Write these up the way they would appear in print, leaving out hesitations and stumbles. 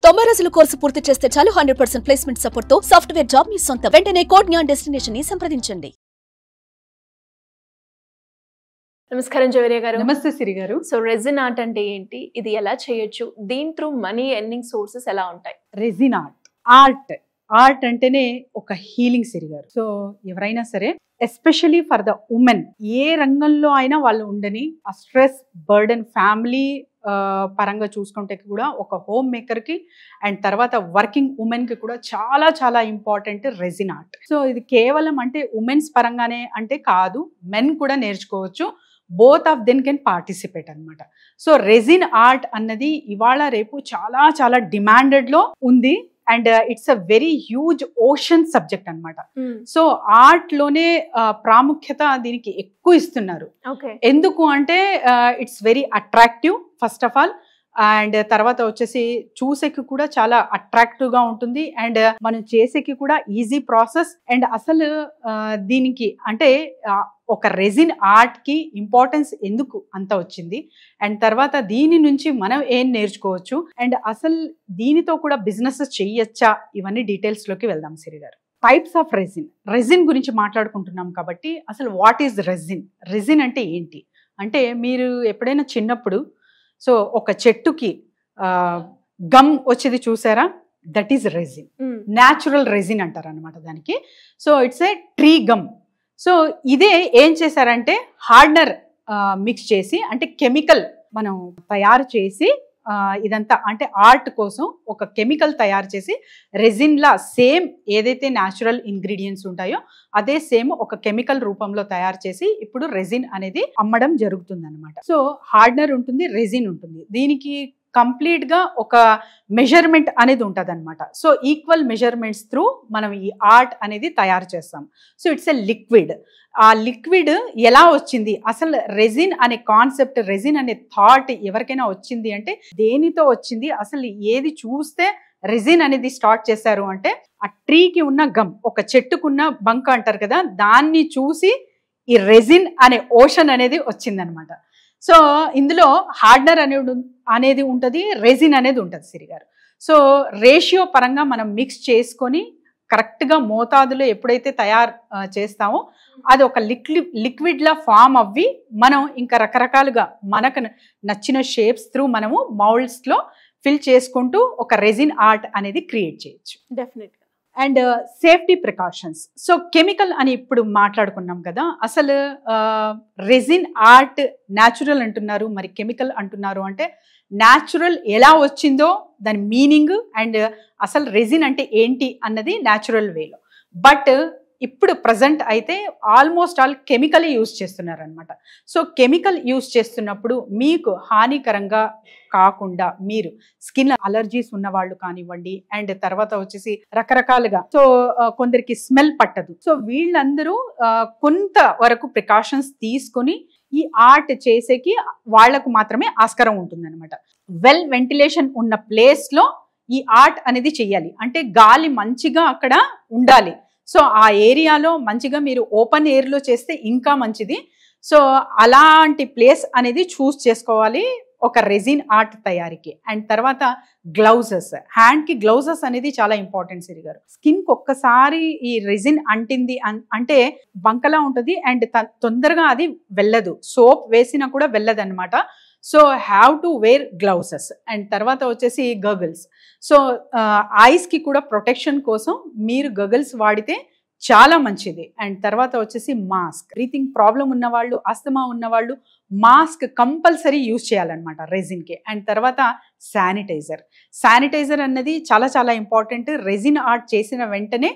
90 రోజుల కోర్సు పూర్తి చేస్తే చాలు 100% ప్లేస్మెంట్ సపోర్ట్ తో సాఫ్ట్వేర్ జాబ్ మీ సొంతం. వెంటనే కోడ్ జ్ఞాన్ డెస్టినేషన్ ని సంప్రదించండి. నమస్కారం జవేరియా గారు. నమస్తే సిరి గారు. సో రెజిన్ ఆర్ట్ అంటే ఏంటి, ఇది ఎలా చేయొచ్చు, దీని త్రూ మనీ ఎర్నింగ్ సోర్సెస్ ఎలా ఉంటాయి? రెజిన్ ఆర్ట్ అంటేనే ఒక హీలింగ్ సిరి గారు. సో ఎవరైనా సరే ఎస్పెషలీ ఫర్ ద ఉమెన్, ఏ రంగంలో అయినా వాళ్ళు ఉండని, ఆ స్ట్రెస్ బర్డెన్ ఫ్యామిలీ పరంగా చూసుకుంటే కూడా ఒక హోమ్ మేకర్కి అండ్ తర్వాత వర్కింగ్ ఉమెన్కి కూడా చాలా చాలా ఇంపార్టెంట్ రెజిన్ ఆర్ట్. సో ఇది కేవలం అంటే ఉమెన్స్ పరంగానే అంటే కాదు, మెన్ కూడా నేర్చుకోవచ్చు. Both of them can participate అనమాట. సో రెజిన్ ఆర్ట్ అన్నది ఇవాళ రేపు చాలా చాలా డిమాండెడ్లో ఉంది and it's a very huge ocean subject అనమాట. సో ఆర్ట్ లోనే ప్రాముఖ్యత దీనికి ఎక్కువ ఇస్తున్నారు. ఎందుకు అంటే it's very attractive first of all, and తర్వాత వచ్చేసి చూసేకి కూడా చాలా అట్రాక్టివ్ గా ఉంటుంది అండ్ మనం చేసేకి కూడా ఈజీ ప్రాసెస్. అండ్ అసలు దీనికి అంటే ఒక రెజిన్ ఆర్ట్ కి ఇంపార్టెన్స్ ఎందుకు అంత వచ్చింది అండ్ తర్వాత దీని నుంచి మనం ఏం నేర్చుకోవచ్చు అండ్ అసలు దీనితో కూడా బిజినెస్ చెయ్యొచ్చా, ఇవన్నీ డీటెయిల్స్ లోకి వెళ్దాం సిరి గారు. టైప్స్ ఆఫ్ రెజిన్ గురించి మాట్లాడుకుంటున్నాం కాబట్టి అసలు వాట్ ఈజ్ రెజిన్ అంటే ఏంటి అంటే, మీరు ఎప్పుడైనా చిన్నప్పుడు సో ఒక చెట్టుకి గమ్ వచ్చేది చూసారా, that is resin. Natural resin అంటారు అనమాట దానికి. So it's a tree gum. So ఇదే ఏం చేశారంటే హార్డనర్ మిక్స్ చేసి అంటే కెమికల్ మనం తయారు చేసి ఇదంతా అంటే ఆర్ట్ కోసం ఒక కెమికల్ తయారు చేసి రెజిన్లా సేమ్ ఏదైతే న్యాచురల్ ఇంగ్రీడియంట్స్ ఉంటాయో అదే సేమ్ ఒక కెమికల్ రూపంలో తయారు చేసి ఇప్పుడు రెజిన్ అనేది అమ్మడం జరుగుతుంది అనమాట. సో హార్డనర్ ఉంటుంది, రెజిన్ ఉంటుంది. దీనికి కంప్లీట్ గా ఒక మెజర్మెంట్ అనేది ఉంటుంది అనమాట. సో ఈక్వల్ మెజర్మెంట్స్ త్రూ మనం ఈ ఆర్ట్ అనేది తయారు చేస్తాం. So it's a liquid. ఆ లిక్విడ్ ఎలా వచ్చింది, అసలు రెజిన్ అనే కాన్సెప్ట్, రెజిన్ అనే థాట్ ఎవరికైనా వచ్చింది అంటే దేనితో వచ్చింది, అసలు ఏది చూస్తే రెజిన్ అనేది స్టార్ట్ చేశారు అంటే ఆ ట్రీకి ఉన్న గమ్, ఒక చెట్టుకున్న బంక్ అంటారు కదా, దాన్ని చూసి ఈ రెజిన్ అనే ఓషన్ అనేది వచ్చిందనమాట. సో ఇందులో హార్డనర్ అనేది ఉంటుంది, రెజిన్ అనేది ఉంటుంది సిరి గారు. సో రేషియో పరంగా మనం మిక్స్ చేసుకొని కరెక్ట్గా మోతాదులో ఎప్పుడైతే తయారు చేస్తామో అది ఒక లిక్విడ్లా ఫామ్ అవ్వి మనం ఇంకా రకరకాలుగా మనకు నచ్చిన షేప్స్ త్రూ మనము మౌల్డ్స్లో ఫిల్ చేసుకుంటూ ఒక రెజిన్ ఆర్ట్ అనేది క్రియేట్ చేయొచ్చు. డెఫినెట్గా. And safety precautions. So chemical అని ఇప్పుడు మాట్లాడుకున్నాం కదా, అసలు రెజిన్ ఆర్ట్ న్యాచురల్ అంటున్నారు, మరి కెమికల్ అంటున్నారు అంటే న్యాచురల్ ఎలా వచ్చిందో దాని మీనింగ్ అండ్ అసలు రెజిన్ అంటే ఏంటి అన్నది న్యాచురల్ వేలో. బట్ ఇప్పుడు ప్రజెంట్ అయితే ఆల్మోస్ట్ ఆల్ కెమికల్ యూజ్ చేస్తున్నారు అనమాట. సో కెమికల్ యూజ్ చేస్తున్నప్పుడు మీకు హానికరంగా కాకుండా, మీరు స్కిన్ అలర్జీస్ ఉన్న వాళ్ళు కానివ్వండి అండ్ తర్వాత వచ్చేసి రకరకాలుగా, సో కొందరికి స్మెల్ పట్టదు. సో వీళ్ళందరూ కొంత వరకు ప్రికాషన్స్ తీసుకొని ఈ ఆర్ట్ చేసేకి వాళ్లకు మాత్రమే ఆస్కారం ఉంటుందన్నమాట. వెల్ వెంటిలేషన్ ఉన్న ప్లేస్లో ఈ ఆర్ట్ అనేది చెయ్యాలి. అంటే గాలి మంచిగా అక్కడ ఉండాలి. సో ఆ ఏరియాలో మంచిగా మీరు ఓపెన్ ఎయిర్లో చేస్తే ఇంకా మంచిది. సో అలాంటి ప్లేస్ అనేది చూస్ చేసుకోవాలి ఒక రెజిన్ ఆర్ట్ తయారీకి. అండ్ తర్వాత గ్లౌజెస్, హ్యాండ్కి గ్లౌజెస్ అనేది చాలా ఇంపార్టెంట్ సిరి గారు. స్కిన్కి ఒక్కసారి ఈ రెజిన్ అంటింది అంటే బంకలా ఉంటుంది అండ్ తొందరగా అది వెళ్ళదు, సోప్ వేసినా కూడా వెళ్ళదు అనమాట. So have to wear gloves. And తర్వాత వచ్చేసి గగల్స్. సో ఐస్కి కూడా ప్రొటెక్షన్ కోసం మీరు గగల్స్ వాడితే చాలా మంచిది. అండ్ తర్వాత వచ్చేసి మాస్క్. బ్రీతింగ్ ప్రాబ్లం ఉన్నవాళ్ళు, ఆస్తమా ఉన్నవాళ్ళు మాస్క్ కంపల్సరీ యూజ్ చేయాలన్నమాట రెజిన్కి. అండ్ తర్వాత శానిటైజర్ అన్నది చాలా చాలా ఇంపార్టెంట్. రెజిన్ ఆర్ట్ చేసిన వెంటనే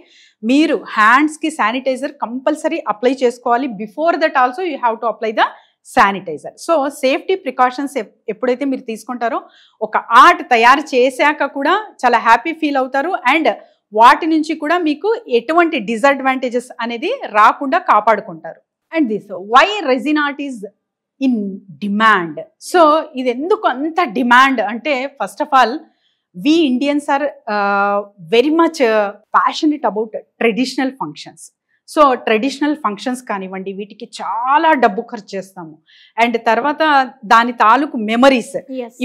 మీరు హ్యాండ్స్కి శానిటైజర్ కంపల్సరీ అప్లై చేసుకోవాలి. Before that also you have to apply the sanitizer. So safety precautions ఎప్పుడైతే మీరు తీసుకుంటారో ఒక ఆర్ట్ తయారు చేశాక కూడా చాలా హ్యాపీ ఫీల్ అవుతారు అండ్ వాటి నుంచి కూడా మీకు ఎటువంటి డిసడ్వాంటేజెస్ అనేది రాకుండా కాపాడుకుంటారు. And this why resin art is in demand. So ఇది ఎందుకు అంత డిమాండ్ అంటే, first of all we Indians are very much passionate about traditional functions. So traditional functions కానివ్వండి, వీటికి చాలా డబ్బు ఖర్చు చేస్తాము. అండ్ తర్వాత దాని తాలూకు మెమరీస్,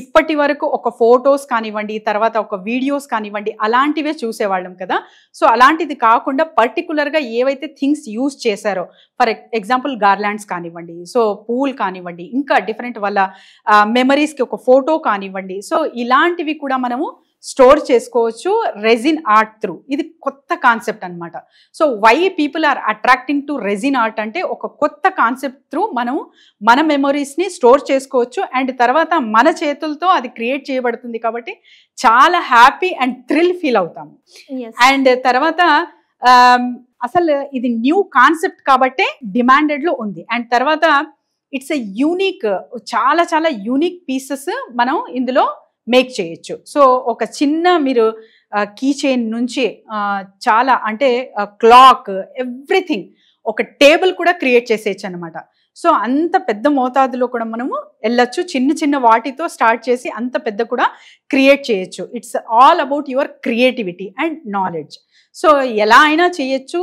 ఇప్పటి వరకు ఒక ఫొటోస్ కానివ్వండి, తర్వాత ఒక వీడియోస్ కానివ్వండి, అలాంటివే చూసేవాళ్ళం కదా. సో అలాంటిది కాకుండా పర్టికులర్గా ఏవైతే థింగ్స్ యూజ్ చేశారో, ఫర్ ఎగ్జాంపుల్ గార్లాండ్స్ కానివ్వండి, సో పూల్ కానివ్వండి, ఇంకా డిఫరెంట్ వాళ్ళ మెమరీస్కి ఒక ఫోటో కానివ్వండి, సో ఇలాంటివి కూడా మనము స్టోర్ చేసుకోవచ్చు రెజిన్ ఆర్ట్ త్రూ. ఇది కొత్త కాన్సెప్ట్ అనమాట. So why people are attracting to resin art అంటే ఒక కొత్త కాన్సెప్ట్ త్రూ మనము మన మెమరీస్ని స్టోర్ చేసుకోవచ్చు. అండ్ తర్వాత మన చేతులతో అది క్రియేట్ చేయబడుతుంది కాబట్టి చాలా హ్యాపీ అండ్ థ్రిల్ ఫీల్ అవుతాము. అండ్ తర్వాత అసలు ఇది న్యూ కాన్సెప్ట్ కాబట్టి డిమాండెడ్లో ఉంది. అండ్ తర్వాత ఇట్స్ ఎ యూనిక్, చాలా చాలా యూనిక్ పీసెస్ మనం ఇందులో మేక్ చేయొచ్చు. సో ఒక చిన్న మీరు కీ చైన్ నుంచి చాలా అంటే క్లాక్, ఎవ్రీథింగ్, ఒక టేబుల్ కూడా క్రియేట్ చేసేయచ్చు అనమాట. సో అంత పెద్ద మోతాదులో కూడా మనము వెళ్ళొచ్చు. చిన్న చిన్న వాటితో స్టార్ట్ చేసి అంత పెద్ద కూడా క్రియేట్ చేయొచ్చు. It's all about your creativity and knowledge. So ఎలా అయినా చేయొచ్చు.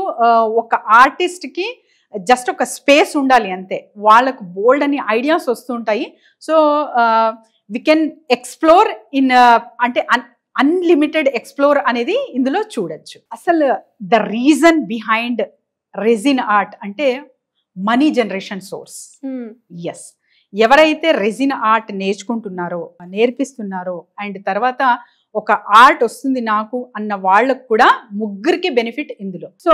ఒక ఆర్టిస్ట్కి జస్ట్ ఒక స్పేస్ ఉండాలి అంతే, వాళ్ళకు బోల్డ్ అని ఐడియాస్ వస్తుంటాయి. So we can explore in అంటే అన్లిమిటెడ్ ఎక్స్ప్లోర్ అనేది ఇందులో చూడొచ్చు. అసలు the reason behind resin art అంటే మనీ జనరేషన్ సోర్స్. ఎస్, ఎవరైతే రెజిన్ ఆర్ట్ నేర్పిస్తున్నారో అండ్ తర్వాత ఒక ఆర్ట్ వస్తుంది నాకు అన్న వాళ్ళకు కూడా ముగ్గురికి బెనిఫిట్ ఇందులో. సో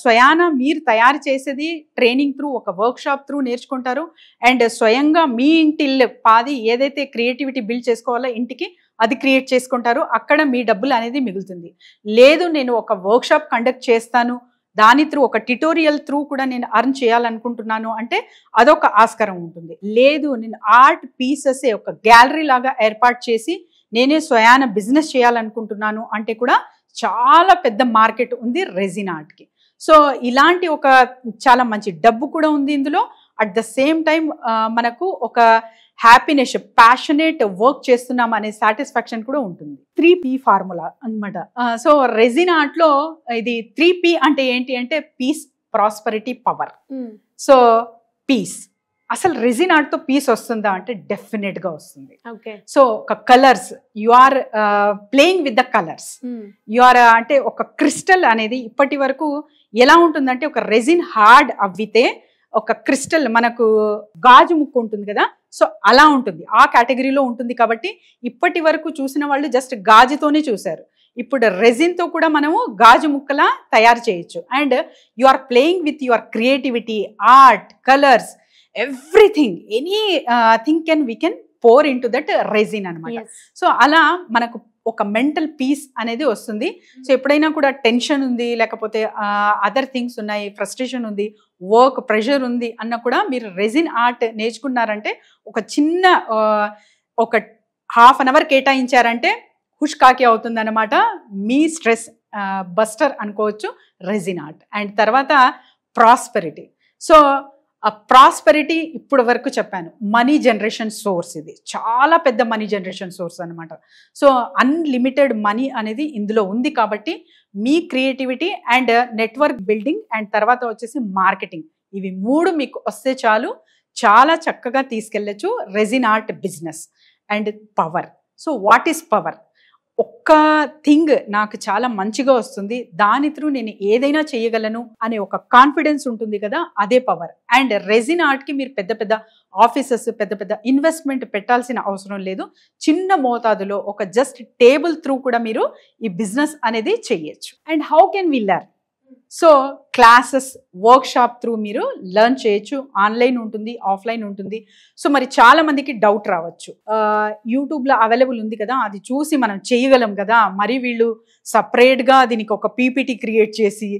స్వయాన మీరు తయారు చేసేది ట్రైనింగ్ త్రూ, ఒక వర్క్ షాప్ త్రూ నేర్చుకుంటారు. అండ్ స్వయంగా మీ ఇంటి పాది ఏదైతే క్రియేటివిటీ బిల్డ్ చేసుకోవాలో ఇంటికి, అది క్రియేట్ చేసుకుంటారు. అక్కడ మీ డబ్బులు అనేది మిగులుతుంది. లేదు నేను ఒక వర్క్ షాప్ కండక్ట్ చేస్తాను, దాని త్రూ ఒక ట్యుటోరియల్ త్రూ కూడా నేను అర్న్ చేయాలనుకుంటున్నాను అంటే అదొక ఆస్కారం ఉంటుంది. లేదు నేను ఆర్ట్ పీసెస్ ఒక గ్యాలరీ లాగా ఏర్పాటు చేసి నేనే స్వయాన బిజినెస్ చేయాలనుకుంటున్నాను అంటే కూడా చాలా పెద్ద మార్కెట్ ఉంది రెజిన్ ఆర్ట్కి. సో ఇలాంటి ఒక చాలా మంచి డబ్బు కూడా ఉంది ఇందులో. అట్ ద సేమ్ టైం మనకు ఒక హ్యాపీనెస్, ప్యాషనేట్ వర్క్ చేస్తున్నాం అనే సాటిస్ఫాక్షన్ కూడా ఉంటుంది. 3P ఫార్ములా అనమాట. సో రెజిన్ ఆర్ట్లో ఇది 3P అంటే ఏంటి అంటే peace, prosperity, power. So peace, అసలు రెజిన్ ఆర్ట్తో పీస్ వస్తుందా అంటే డెఫినెట్గా వస్తుంది. సో ఒక colours, you are playing with the colours, you are అంటే ఒక క్రిస్టల్ అనేది ఇప్పటి వరకు ఎలా ఉంటుందంటే ఒక రెజిన్ హార్డ్ అవ్వితే ఒక క్రిస్టల్ మనకు గాజు ముక్కు ఉంటుంది కదా, సో అలా ఉంటుంది, ఆ కేటగిరీలో ఉంటుంది. కాబట్టి ఇప్పటి వరకు చూసిన వాళ్ళు జస్ట్ గాజుతోనే చూశారు. ఇప్పుడు రెజిన్తో కూడా మనము గాజు ముక్కలా తయారు చేయొచ్చు. And you are playing with your creativity, art, colours, everything, any thing we can pour into that resin అనమాట. సో అలా మనకు ఒక మెంటల్ పీస్ అనేది వస్తుంది. సో ఎప్పుడైనా కూడా టెన్షన్ ఉంది, లేకపోతే అదర్ థింగ్స్ ఉన్నాయి, ఫ్రస్ట్రేషన్ ఉంది, వర్క్ ప్రెషర్ ఉంది అన్న కూడా మీరు రెజిన్ ఆర్ట్ నేర్చుకున్నారంటే ఒక చిన్న ఒక ½ an hour కేటాయించారంటే హుష్కాకి అవుతుంది అనమాట. మీ స్ట్రెస్ బస్టర్ అనుకోవచ్చు రెజిన్ ఆర్ట్. అండ్ తర్వాత ప్రాస్పెరిటీ. సో ఆ ప్రాస్పెరిటీ ఇప్పుడు వరకు చెప్పాను, మనీ జనరేషన్ సోర్స్. ఇది చాలా పెద్ద మనీ జనరేషన్ సోర్స్ అనమాట. సో అన్లిమిటెడ్ మనీ అనేది ఇందులో ఉంది. కాబట్టి మీ creativity and network building and తర్వాత వచ్చేసి మార్కెటింగ్, ఇవి 3 మీకు వస్తే చాలు, చాలా చక్కగా తీసుకెళ్ళచ్చు resin art business. And power. So what is power? ఒక్క థింగ్ నాకు చాలా మంచిగా వస్తుంది, దాని త్రూ నేను ఏదైనా చేయగలను అనే ఒక కాన్ఫిడెన్స్ ఉంటుంది కదా, అదే పవర్. అండ్ రెజిన్ ఆర్ట్కి మీరు పెద్ద పెద్ద ఆఫీసెస్, పెద్ద పెద్ద ఇన్వెస్ట్మెంట్ పెట్టాల్సిన అవసరం లేదు. చిన్న మోతాదులో ఒక జస్ట్ టేబుల్ త్రూ కూడా మీరు ఈ బిజినెస్ అనేది చేయొచ్చు. And how can we learn? So classes, workshop through మీరు లెర్న్ చేయొచ్చు. ఆన్లైన్ ఉంటుంది, ఆఫ్లైన్ ఉంటుంది. సో మరి చాలా మందికి డౌట్ రావచ్చు, యూట్యూబ్లో అవైలబుల్ ఉంది కదా, అది చూసి మనం చేయగలం కదా, మరి వీళ్ళు సపరేట్గా దీనికి ఒక పీపీటీ క్రియేట్ చేసి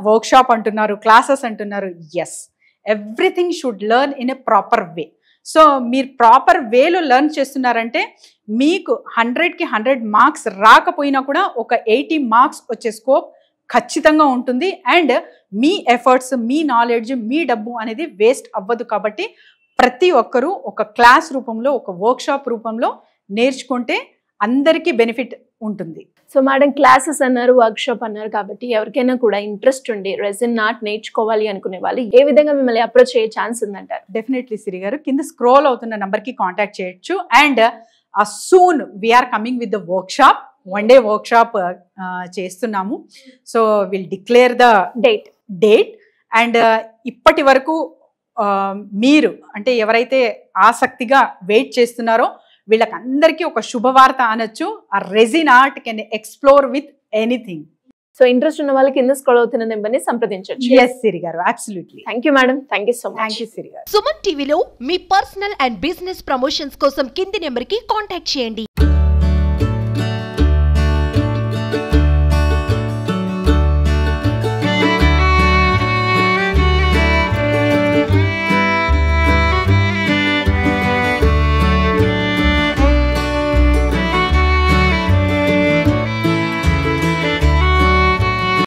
వర్క్ షాప్ అంటున్నారు, క్లాసెస్ అంటున్నారు. Yes, everything should learn in a proper way. So మీరు ప్రాపర్ వేలో లెర్న్ చేస్తున్నారంటే మీకు 100కి 100 మార్క్స్ రాకపోయినా కూడా ఒక 80 మార్క్స్ వచ్చే స్కోప్ ఖచ్చితంగా ఉంటుంది. అండ్ మీ ఎఫర్ట్స్, మీ నాలెడ్జ్, మీ డబ్బు అనేది వేస్ట్ అవ్వదు. కాబట్టి ప్రతి ఒక్కరూ ఒక క్లాస్ రూపంలో, ఒక వర్క్షాప్ రూపంలో నేర్చుకుంటే అందరికీ బెనిఫిట్ ఉంటుంది. సో మేడం క్లాసెస్ అన్నారు, వర్క్ షాప్ అన్నారు కాబట్టి ఎవరికైనా కూడా ఇంట్రెస్ట్ ఉండి రెజిన్ ఆర్ట్ నేర్చుకోవాలి అనుకునే వాళ్ళు ఏ విధంగా మిమ్మల్ని అప్రోచ్ అయ్యే ఛాన్స్ ఉందంటారు? డెఫినెట్లీ సిరి గారు, కింద స్క్రోల్ అవుతున్న నంబర్కి కాంటాక్ట్ చేయొచ్చు. And soon we are coming with the workshop, 1 day workshop చేస్తున్నాము. So will declare the date. And ఇప్పటి వరకు మీరు అంటే ఎవరైతే ఆసక్తిగా వెయిట్ చేస్తున్నారో వీళ్ళకందరికీ ఒక శుభవార్త అనొచ్చు. ఆ resin art can explore with anything. So interest ఉన్న వాళ్ళకి కింద స్క్రోల్ అవుతున్న నెంబర్ని సంప్రదించవచ్చు. Yes Siri garu, absolutely. Thank you madam, thank you so much. Thank you Siri garu. Suman టీవీలో మీ పర్సనల్ అండ్ బిజినెస్ ప్రమోషన్స్ కోసం కింది నెంబర్కి కాంటాక్ట్ చేయండి.